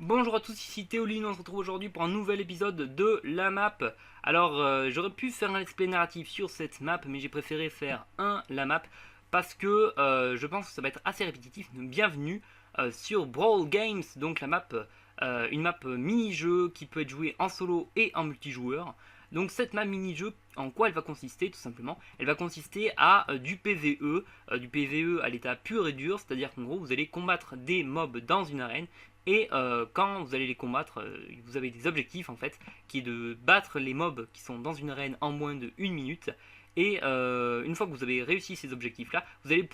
Bonjour à tous, ici Théoline, on se retrouve aujourd'hui pour un nouvel épisode de la map. Alors j'aurais pu faire un let's play narratif sur cette map, mais j'ai préféré faire la map parce que je pense que ça va être assez répétitif. Bienvenue sur Brawl Games, donc la map, une map mini-jeu qui peut être jouée en solo et en multijoueur. Donc cette map mini-jeu, en quoi elle va consister tout simplement? Elle va consister à du PvE à l'état pur et dur, c'est-à-dire qu'en gros vous allez combattre des mobs dans une arène et quand vous allez les combattre, vous avez des objectifs en fait, qui est de battre les mobs qui sont dans une arène en moins de 1 minute. Et une fois que vous avez réussi ces objectifs-là, vous allez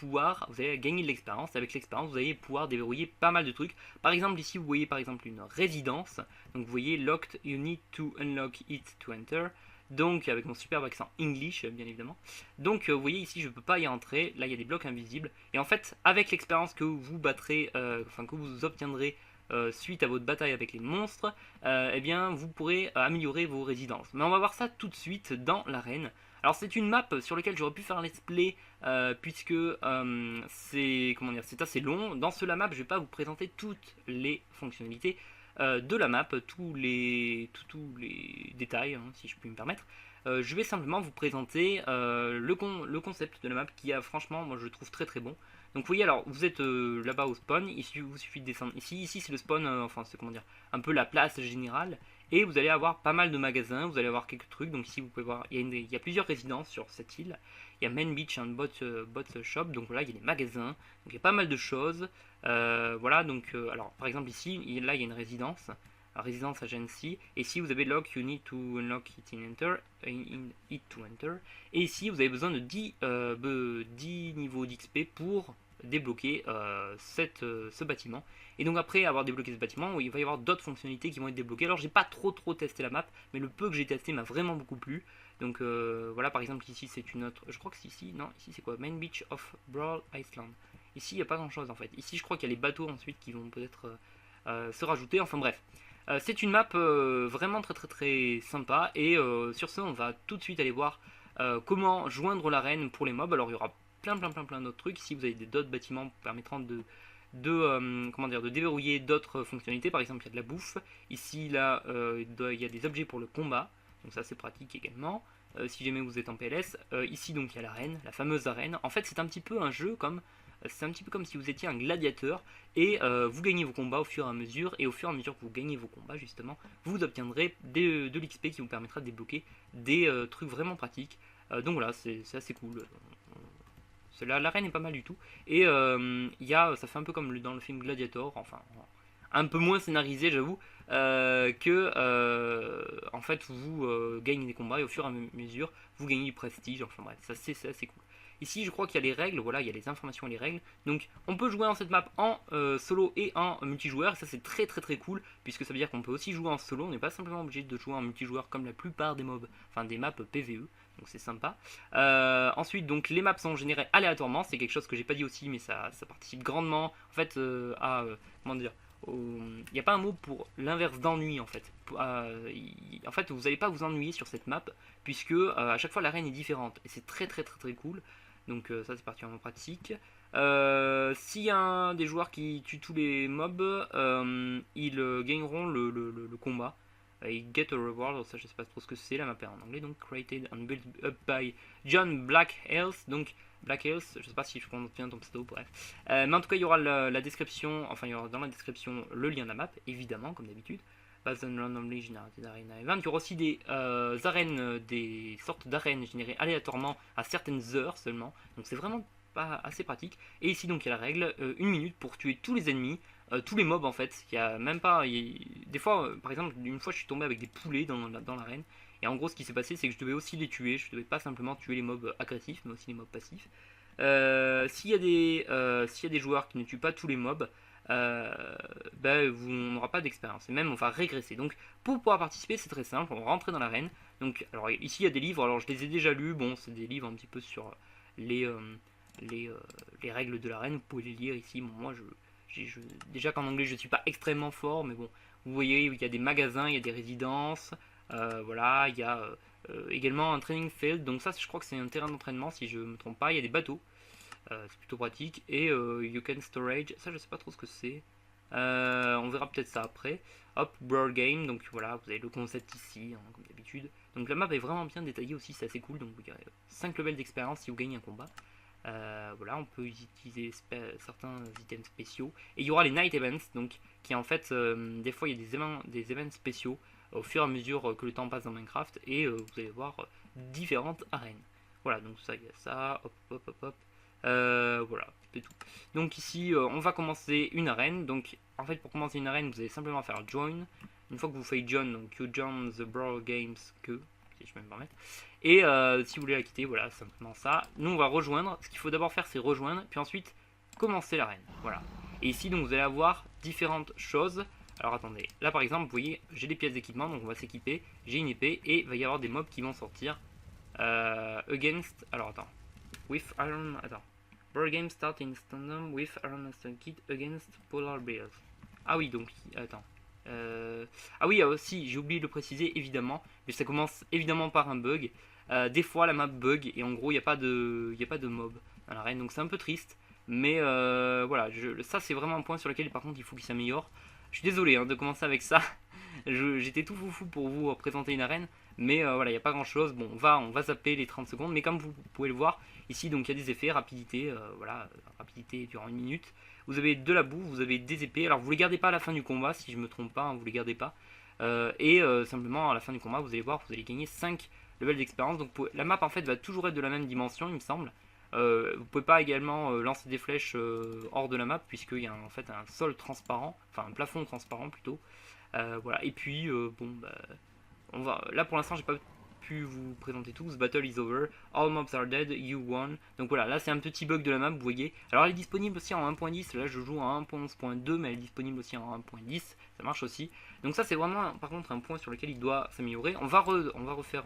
gagner de l'expérience. Avec l'expérience, vous allez pouvoir déverrouiller pas mal de trucs. Par exemple, ici, vous voyez par exemple une résidence. Donc vous voyez locked, you need to unlock it to enter. Donc avec mon superbe accent English, bien évidemment. Donc vous voyez ici, je ne peux pas y entrer. Là, il y a des blocs invisibles. Et en fait, avec l'expérience que vous battrez, que vous obtiendrez suite à votre bataille avec les monstres, eh bien vous pourrez améliorer vos résidences. Mais on va voir ça tout de suite dans l'arène. Alors c'est une map sur laquelle j'aurais pu faire un let's play puisque c'est assez long. Dans ce la map, je vais pas vous présenter toutes les fonctionnalités de la map, tous les détails, hein, si je puis me permettre. Je vais simplement vous présenter le concept de la map qui a franchement, moi je le trouve très très bon. Donc vous voyez, alors vous êtes là-bas au spawn, il vous suffit de descendre ici. Ici c'est le spawn, enfin c'est comment dire, un peu la place générale. Et vous allez avoir pas mal de magasins, vous allez avoir quelques trucs. Donc ici vous pouvez voir, il y a plusieurs résidences sur cette île. Il y a Main Beach and Bot Shop, donc voilà, il y a des magasins, donc il y a pas mal de choses. Voilà, donc alors par exemple ici, là il y a une résidence. Résidence Agency, et ici vous avez Lock, you need to unlock it to enter. Et ici vous avez besoin de 10 niveaux d'XP pour débloquer ce bâtiment. Et donc après avoir débloqué ce bâtiment, il va y avoir d'autres fonctionnalités qui vont être débloquées. Alors j'ai pas trop testé la map, mais le peu que j'ai testé m'a vraiment beaucoup plu. Donc voilà, par exemple ici c'est une autre, je crois que c'est ici, non, ici c'est quoi? Main Beach of Brawl Island. Ici il n'y a pas grand chose en fait. Ici je crois qu'il y a les bateaux ensuite qui vont peut-être se rajouter, enfin bref. C'est une map vraiment très sympa, et sur ce on va tout de suite aller voir comment joindre l'arène pour les mobs. Alors il y aura plein d'autres trucs. Ici vous avez d'autres bâtiments permettant de déverrouiller d'autres fonctionnalités. Par exemple il y a de la bouffe. Ici là il y a des objets pour le combat, donc ça c'est pratique également. Si jamais vous êtes en PLS, ici donc il y a l'arène, la fameuse arène. En fait c'est un petit peu un jeu comme c'est un petit peu comme si vous étiez un gladiateur, et vous gagnez vos combats au fur et à mesure, et au fur et à mesure que vous gagnez vos combats justement, vous obtiendrez de l'XP qui vous permettra de débloquer des trucs vraiment pratiques. Donc voilà, c'est assez cool. L'arène est pas mal du tout, et ça fait un peu comme dans le film Gladiator, enfin un peu moins scénarisé j'avoue, que en fait vous gagnez des combats, et au fur et à mesure vous gagnez du prestige, enfin bref, ça c'est assez cool. Ici je crois qu'il y a les règles, voilà, il y a les informations et les règles. Donc on peut jouer dans cette map en solo et en multijoueur, et ça c'est très cool, puisque ça veut dire qu'on peut aussi jouer en solo, on n'est pas simplement obligé de jouer en multijoueur comme la plupart des mobs, enfin des maps PvE, donc c'est sympa. Ensuite donc les maps sont générées aléatoirement, c'est quelque chose que j'ai pas dit aussi, mais ça participe grandement en fait à comment dire, il n'y a pas un mot pour l'inverse d'ennui en fait. En fait, vous n'allez pas vous ennuyer sur cette map, puisque à chaque fois l'arène est différente, et c'est très cool. Donc ça c'est particulièrement pratique. S'il y a des joueurs qui tuent tous les mobs, ils gagneront le combat. Et get a reward, ça je sais pas trop ce que c'est, la map est en anglais, donc created and built up by John Blackhales, donc Blackhales, je sais pas si je prononce bien ton pseudo, bref. Mais en tout cas il y aura la description, enfin il y aura dans la description le lien de la map, évidemment, comme d'habitude. Based on randomly generated arena event. Il y aura aussi des arènes, des sortes d'arènes générées aléatoirement à certaines heures seulement. Donc c'est vraiment pas assez pratique. Et ici donc il y a la règle, 1 minute pour tuer tous les ennemis, tous les mobs en fait. Il y a même pas. Des fois, par exemple, une fois je suis tombé avec des poulets dans l'arène. Et en gros ce qui s'est passé c'est que je devais aussi les tuer. Je devais pas simplement tuer les mobs agressifs, mais aussi les mobs passifs. S'il y a des joueurs qui ne tuent pas tous les mobs, on n'aura pas d'expérience, et même on va régresser. Donc pour pouvoir participer c'est très simple, on va rentrer dans l'arène. Donc alors ici il y a des livres, alors je les ai déjà lus, bon c'est des livres un petit peu sur les, euh, les règles de l'arène, vous pouvez les lire ici. Bon, moi déjà qu'en anglais je suis pas extrêmement fort, mais bon, vous voyez il y a des magasins, il y a des résidences, voilà, il y a également un training field, donc ça je crois que c'est un terrain d'entraînement si je me trompe pas, il y a des bateaux. C'est plutôt pratique. Et you can storage, ça je sais pas trop ce que c'est. On verra peut-être ça après. Hop, Brawl Game, donc voilà, vous avez le concept ici, hein, comme d'habitude. Donc la map est vraiment bien détaillée aussi, c'est assez cool. Donc vous avez 5 levels d'expérience si vous gagnez un combat. Voilà, on peut utiliser certains items spéciaux. Et il y aura les Night Events, donc qui en fait, des fois il y a des events spéciaux au fur et à mesure que le temps passe dans Minecraft. Et vous allez voir différentes arènes. Voilà, donc ça, il y a ça, hop, hop, hop, hop. Voilà, c'est tout. Donc ici, on va commencer une arène. Donc en fait, pour commencer une arène, vous allez simplement faire join. Une fois que vous faites join, donc you join the Brawl Games si je peux me permettre. Et si vous voulez la quitter, voilà, simplement ça. Nous, on va rejoindre. Ce qu'il faut d'abord faire, c'est rejoindre, puis ensuite commencer l'arène. Voilà. Et ici, donc, vous allez avoir différentes choses. Alors attendez, là par exemple, vous voyez, j'ai des pièces d'équipement, donc on va s'équiper. J'ai une épée et il va y avoir des mobs qui vont sortir. Against. Alors attends. With Iron. Attends. Brawl game start in tandem with Iron Master Kit against Polar Bears. Ah oui, donc. Attends. Ah oui, aussi, j'ai oublié de le préciser évidemment, mais ça commence évidemment par un bug. Des fois la map bug et en gros il n'y a pas de mob dans l'arène, donc c'est un peu triste. Mais voilà, ça c'est vraiment un point sur lequel par contre il faut qu'il s'améliore. Je suis désolé hein, de commencer avec ça. J'étais tout foufou pour vous présenter une arène, mais voilà, il n'y a pas grand chose. Bon, on va zapper les 30 secondes, mais comme vous pouvez le voir, ici donc il y a des effets, rapidité, voilà, rapidité durant 1 minute. Vous avez de la boue, vous avez des épées. Alors vous les gardez pas à la fin du combat, si je me trompe pas, hein, vous les gardez pas. Simplement à la fin du combat, vous allez voir, vous allez gagner 5 levels d'expérience. Donc la map en fait va toujours être de la même dimension, il me semble. Vous pouvez pas également lancer des flèches hors de la map, puisqu'il y a en fait un sol transparent, enfin un plafond transparent plutôt. Voilà, et puis bon, bah, là pour l'instant j'ai pas pu vous présenter tout. The battle is over, all mobs are dead, you won. Donc voilà, là c'est un petit bug de la map, vous voyez. Alors elle est disponible aussi en 1.10, là je joue en 1.11.2, mais elle est disponible aussi en 1.10, ça marche aussi. Donc ça c'est vraiment par contre un point sur lequel il doit s'améliorer. On va repartir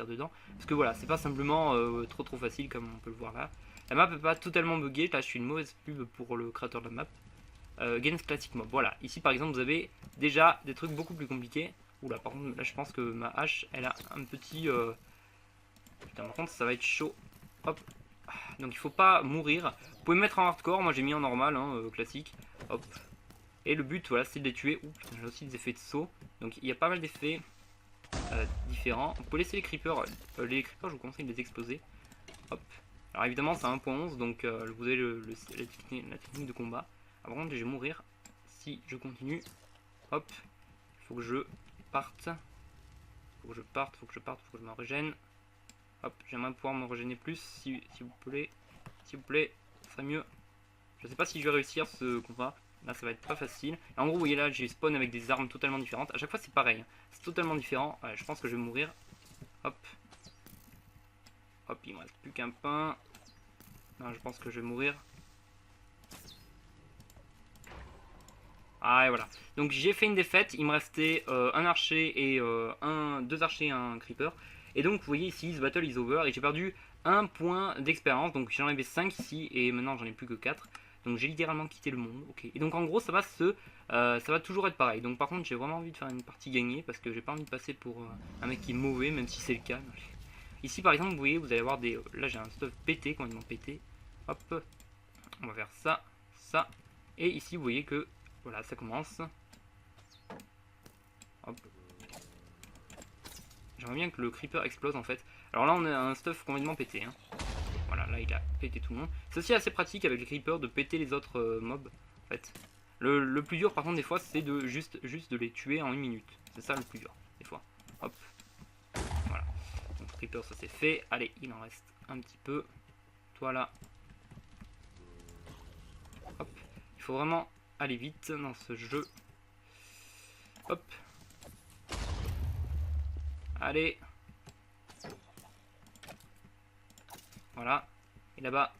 dedans, parce que voilà, c'est pas simplement trop facile comme on peut le voir là. La map est pas totalement buggée, là je suis une mauvaise pub pour le créateur de la map. Games Classic Mob, voilà, ici par exemple vous avez déjà des trucs beaucoup plus compliqués. Oula, par contre, là je pense que ma hache, elle a un petit... Putain, par contre, ça va être chaud. Hop. Donc il faut pas mourir. Vous pouvez me mettre en hardcore, moi j'ai mis en normal, hein, classique. Hop. Et le but, voilà, c'est de les tuer. Ouh, putain, j'ai aussi des effets de saut. Donc il y a pas mal d'effets différents. Vous pouvez laisser les creepers. Les creepers, je vous conseille de les exploser. Hop. Alors évidemment, c'est 1.11, donc vous avez la technique de combat. Alors, par contre, je vais mourir si je continue. Hop. Il faut que je parte. Faut que je parte, faut que je me régène. Hop, j'aimerais pouvoir me régénérer plus, s'il vous plaît. S'il vous plaît, ça serait mieux. Je sais pas si je vais réussir ce combat. Là, ça va être pas facile. Et en gros, vous voyez là, j'ai spawn avec des armes totalement différentes. À chaque fois, c'est pareil. C'est totalement différent. Ouais, je pense que je vais mourir. Hop. Hop, il me reste plus qu'un pain. Non, je pense que je vais mourir. Ah et voilà. Donc j'ai fait une défaite, il me restait un archer et deux archers et un creeper. Et donc vous voyez ici, the battle is over et j'ai perdu un point d'expérience. Donc j'en avais 5 ici et maintenant j'en ai plus que 4. Donc j'ai littéralement quitté le monde. Ok. Et donc en gros ça va toujours être pareil. Donc par contre j'ai vraiment envie de faire une partie gagnée parce que j'ai pas envie de passer pour un mec qui est mauvais, même si c'est le cas. Ici par exemple vous voyez, vous allez avoir des... Là j'ai un stuff pété, complètement pété. Hop. On va faire ça, ça. Et ici vous voyez que... Voilà, ça commence. Hop. J'aimerais bien que le creeper explose en fait. Alors là on a un stuff complètement pété. Hein. Voilà, là il a pété tout le monde. C'est aussi assez pratique avec les creepers de péter les autres mobs. En fait. Le plus dur par contre des fois c'est de juste de les tuer en 1 minute. C'est ça le plus dur des fois. Hop. Voilà. Donc creeper ça c'est fait. Allez, il en reste un petit peu. Toi là. Hop. Il faut vraiment aller vite dans ce jeu. Hop. Allez. Voilà. Et là-bas.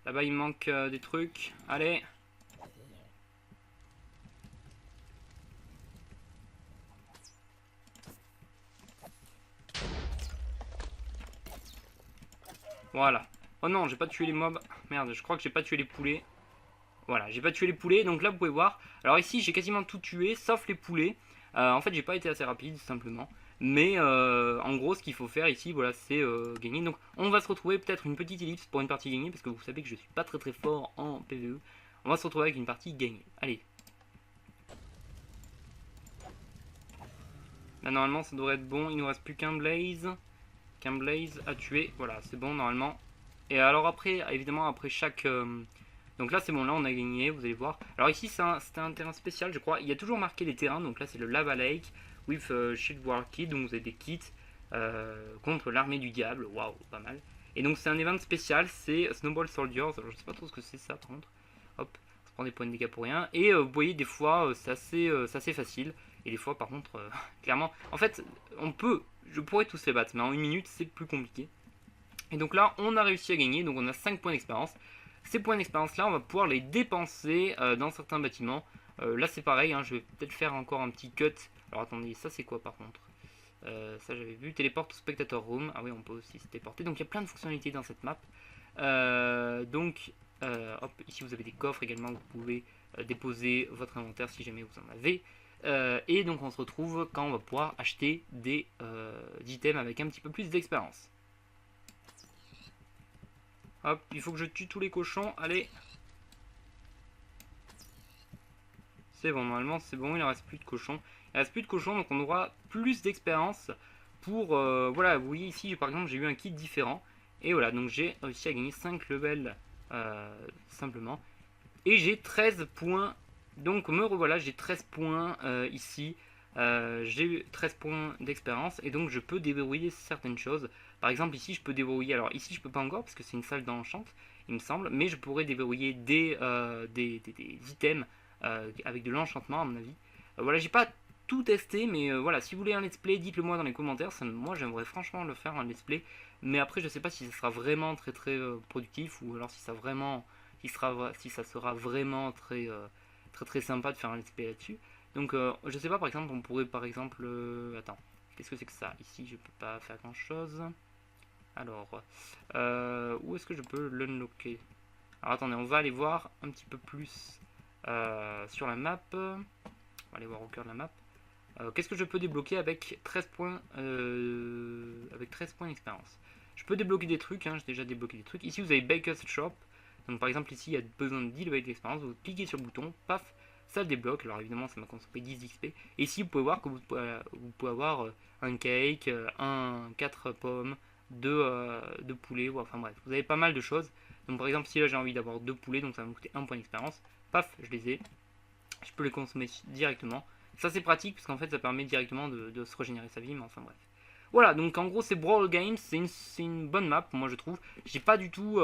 Là-bas il manque des trucs. Allez. Voilà. Oh non, j'ai pas tué les mobs. Merde, je crois que j'ai pas tué les poulets. Voilà, j'ai pas tué les poulets, donc là vous pouvez voir. Alors ici j'ai quasiment tout tué, sauf les poulets. En fait j'ai pas été assez rapide, simplement. Mais en gros ce qu'il faut faire ici, voilà, c'est gagner. Donc on va se retrouver peut-être une petite ellipse pour une partie gagnée, parce que vous savez que je suis pas très fort en PvE. On va se retrouver avec une partie gagnée. Allez, Là normalement ça devrait être bon, il nous reste plus qu'un Blaze à tuer, voilà c'est bon normalement. Et alors après, évidemment après chaque... Donc là c'est bon, là on a gagné, vous allez voir. Alors ici c'était un terrain spécial je crois, il y a toujours marqué les terrains, donc là c'est le Lava Lake with Shield War Kit, donc vous avez des kits contre l'armée du diable, waouh, pas mal. Et donc c'est un event spécial, c'est Snowball Soldiers, alors je sais pas trop ce que c'est ça par contre. Hop, ça prend des points de dégâts pour rien. Et vous voyez des fois c'est assez facile, et des fois par contre, clairement, en fait je pourrais tous les battre, mais en une minute c'est plus compliqué. Et donc là on a réussi à gagner, donc on a 5 points d'expérience. Ces points d'expérience là on va pouvoir les dépenser dans certains bâtiments. Là c'est pareil, hein, je vais peut-être faire encore un petit cut. Alors attendez, ça c'est quoi par contre? Ça j'avais vu, téléporte au spectator room. Ah oui, on peut aussi se téléporter, donc il y a plein de fonctionnalités dans cette map. Hop, ici vous avez des coffres également, vous pouvez déposer votre inventaire si jamais vous en avez. Et donc on se retrouve quand on va pouvoir acheter des items avec un petit peu plus d'expérience. Hop, il faut que je tue tous les cochons, allez. C'est bon, normalement c'est bon, il ne reste plus de cochons. Il ne reste plus de cochons, donc on aura plus d'expérience pour... voilà, vous voyez ici par exemple j'ai eu un kit différent. Et voilà, donc j'ai réussi à gagner 5 levels simplement. Et j'ai 13 points. Donc me revoilà, j'ai 13 points ici. J'ai eu 13 points d'expérience. Et donc je peux déverrouiller certaines choses. Par exemple ici je peux déverrouiller. Alors ici je peux pas encore parce que c'est une salle d'enchant, il me semble. Mais je pourrais déverrouiller des items avec de l'enchantement à mon avis. Voilà, j'ai pas tout testé, mais voilà, si vous voulez un let's play, dites-le moi dans les commentaires. Moi j'aimerais franchement le faire un let's play. Mais après je sais pas si ça sera vraiment très productif, ou alors si ça sera vraiment très sympa de faire un let's play là-dessus. Donc je sais pas, par exemple on pourrait par exemple attends, qu'est-ce que c'est que ça? Ici je peux pas faire grand chose. Alors où est-ce que je peux l'unlocker? Alors attendez, on va aller voir un petit peu plus sur la map. On va aller voir au cœur de la map. Qu'est-ce que je peux débloquer avec 13 points d'expérience? Je peux débloquer des trucs, hein, j'ai déjà débloqué des trucs. Ici vous avez Baker's Shop. Donc par exemple ici il y a besoin de 10 levels d'expérience. Vous cliquez sur le bouton, paf, ça le débloque. Alors évidemment ça m'a consommé 10 XP. Et ici vous pouvez voir que vous pouvez avoir un cake, 4 pommes, 2 poulets, enfin bref, vous avez pas mal de choses. Donc par exemple si là j'ai envie d'avoir 2 poulets, donc ça va me coûter 1 point d'expérience. Paf, je les ai. Je peux les consommer directement. Ça c'est pratique parce qu'en fait ça permet directement de se régénérer sa vie, mais enfin bref. Voilà, donc en gros c'est Brawl Games, c'est une bonne map moi je trouve. J'ai pas du tout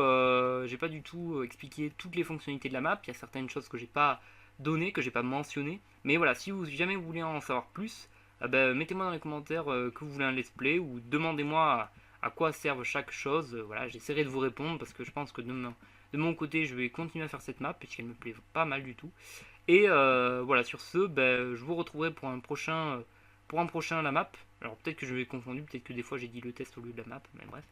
expliqué toutes les fonctionnalités de la map, il y a certaines choses que j'ai pas données, que j'ai pas mentionnées. Mais voilà, si jamais vous voulez en savoir plus, mettez-moi dans les commentaires que vous voulez un let's play, ou demandez-moi à quoi servent chaque chose. Voilà, j'essaierai de vous répondre parce que je pense que de mon côté je vais continuer à faire cette map puisqu'elle me plaît pas mal du tout. Et voilà, sur ce, je vous retrouverai pour un prochain la map. Alors peut-être que je vais confondu, peut-être que des fois j'ai dit le test au lieu de la map, mais bref.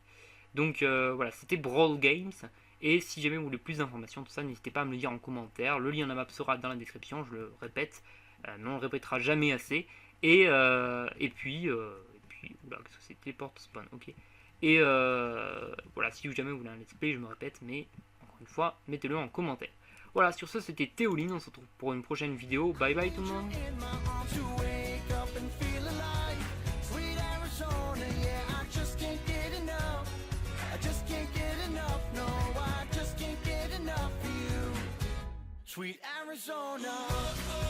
Donc voilà, c'était Brawl Games. Et si jamais vous voulez plus d'informations, tout ça, n'hésitez pas à me le dire en commentaire. Le lien de la map sera dans la description, je le répète, mais on le répétera jamais assez. Et puis, oula, qu'est-ce que c'est? Téléport spawn, ok. Et voilà, si jamais vous voulez un let's play, je me répète, mais encore une fois, mettez-le en commentaire. Voilà, sur ce c'était Théoline, on se retrouve pour une prochaine vidéo. Bye bye tout le monde. Sweet Arizona.